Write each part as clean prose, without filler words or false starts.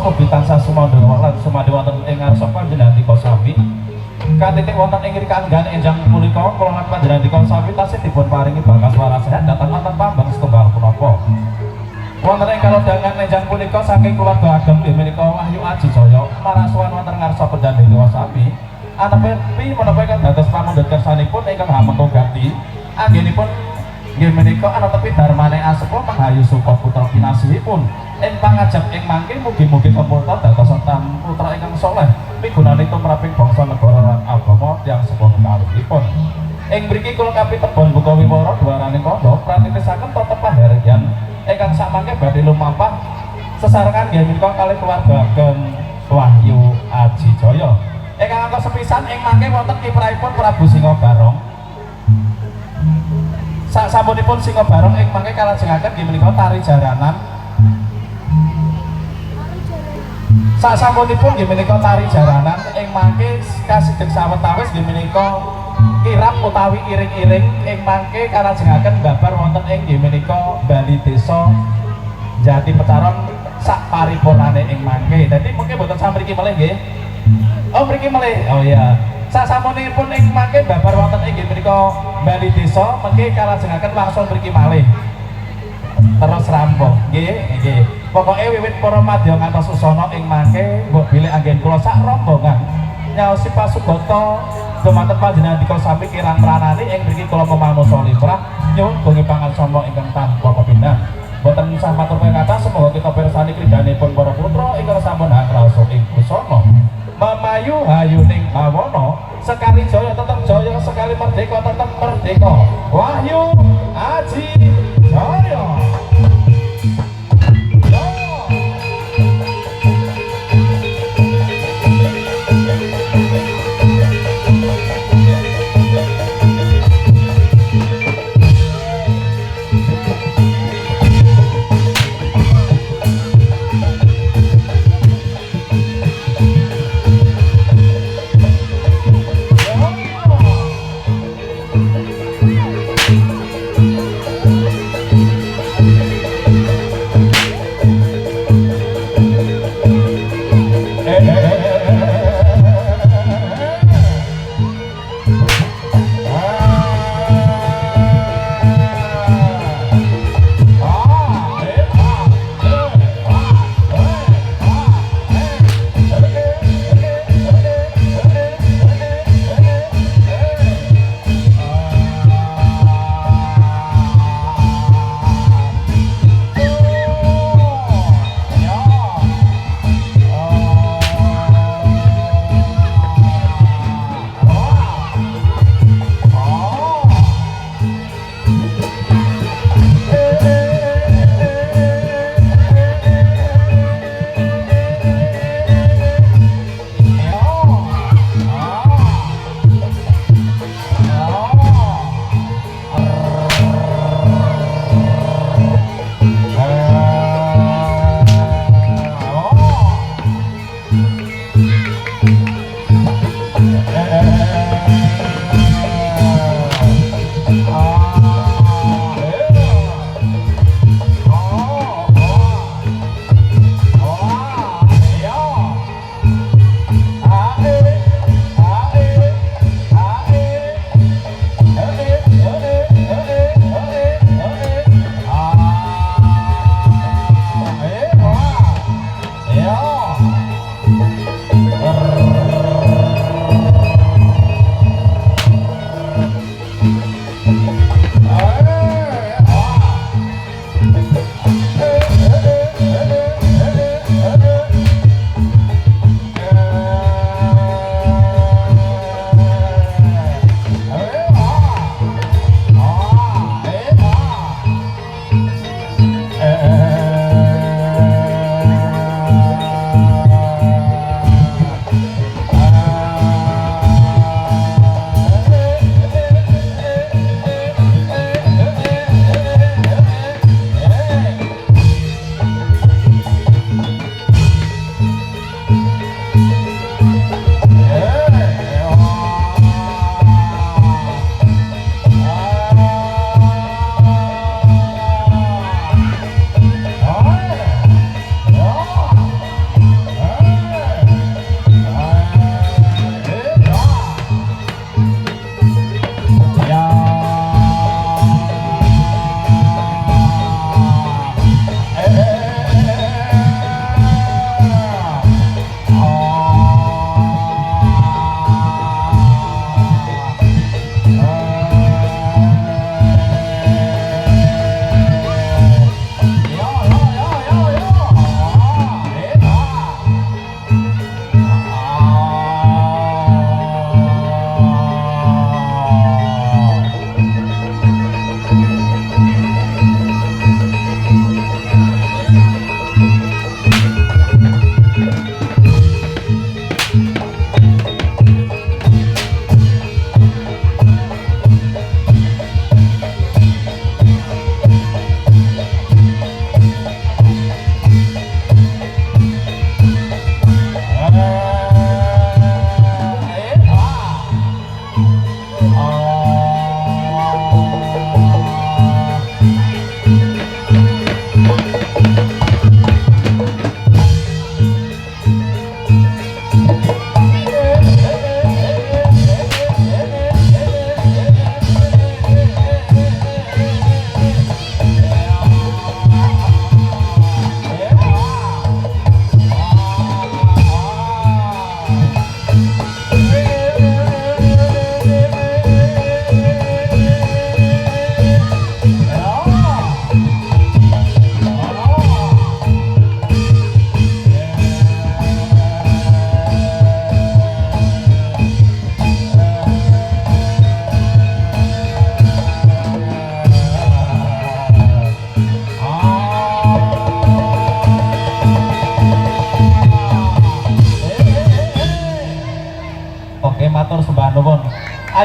ugi tansah sumandawa lan sumadi wonten ing ngarsa panjenengan dika sami katitik wonten ing rikanggan enjang punika kula lan panjenengan dika sami tasih dipun paringi bakas waras sehat dhateng wonten pambang setunggal punapa wonten ing kalodhangan enjang punika saking keluarga ageng nggih menika Wahyu Aji Jaya marasuwan wonten ngarsa panjenengan dika sami anepi menapa ingkang dados pamundhut kersanipun ingkang hamengko ganti anggenipun nggih menika ana tepi darmane asepuh Manghayu Suka putra kinasihipun ing pangajab ing mangke mugi-mugi kempurna dados putra ingkang saleh migunani tumraping bangsa negara lan agama tiyang sepuh kalihipun. Ing mriki kula kapitebon buka wiwara dwaraning kandha pratitisaken tata paharyan ingkang samangke badhe lumampah sesarengan nggih menika kalih keluarga ageng Wahyu Aji Jaya. Ingkang angka sepisan ing mangke wonten kiprahipun Prabu Singa Barong. Sasampunipun Singa Barong ing mangke kalajengaken nggih menika tari jaranan. Sasampunipun nggih menika tari jaranan ing mangke kasideg sawetawis nggih menika kirap utawi iring-iring ing mangke kalajengaken babar wonten ing nggih menika Bali Desa Jati Pecaron sak paripurnane ing mangke. Dadi mungkin boten samriki malih nggih. Oh mriki malih. Oh iya. Sasampunipun ing mangke babar wonten ing nggih menika Bali Desa mengki kalajengaken langsung mriki malih. Terus rampung. Nggih, nggih. Pokoke wiwit para madya ngantos usana ing mangke mbok bilih anggen kula sak rombongan nyaosi pasugata dumateng panjenengan dika sami kirang pranani ing mriki kula pemanusa limrah nyuwun gunge pangarsama ingkang tanpa pepindhah. Boten sah matur kathah semoga kita pirsani kridhanipun para putra ingkang sampun hangrasa ing busana. Mamayu hayuning bawana sekali jaya tetep jaya sekali merdeka tetep merdeka. Wahyu Aji Jaya.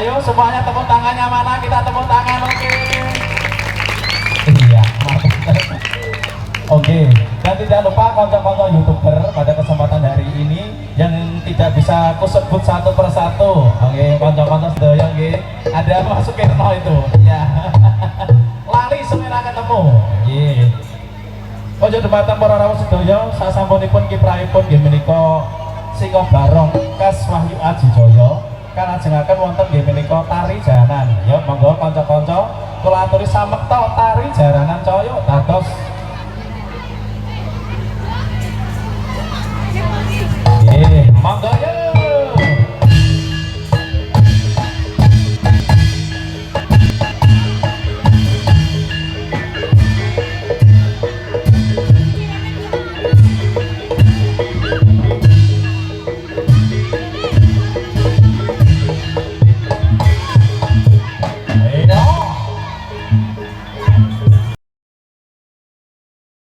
Ayo semuanya tepuk tangannya mana? Kita tepuk tangan, oke. Iya, oke. Dan tidak lupa konco-konco YouTuber pada kesempatan hari ini yang tidak bisa aku sebut satu persatu. Oke, konco-konco sedaya nggih. Ada Mas Sukirno itu. Ya. Lali semena ketemu. Nggih. Konco dumateng para rawuh sedaya, sasampunipun kiprahipun nggih menika Singgo Barong Kas Wahyu Aji Jaya kalajengaken wonten nggih menika tari jaranan. Ya monggo kanca-kanca kula aturi samekta tari jaranan caya dados monggo ya.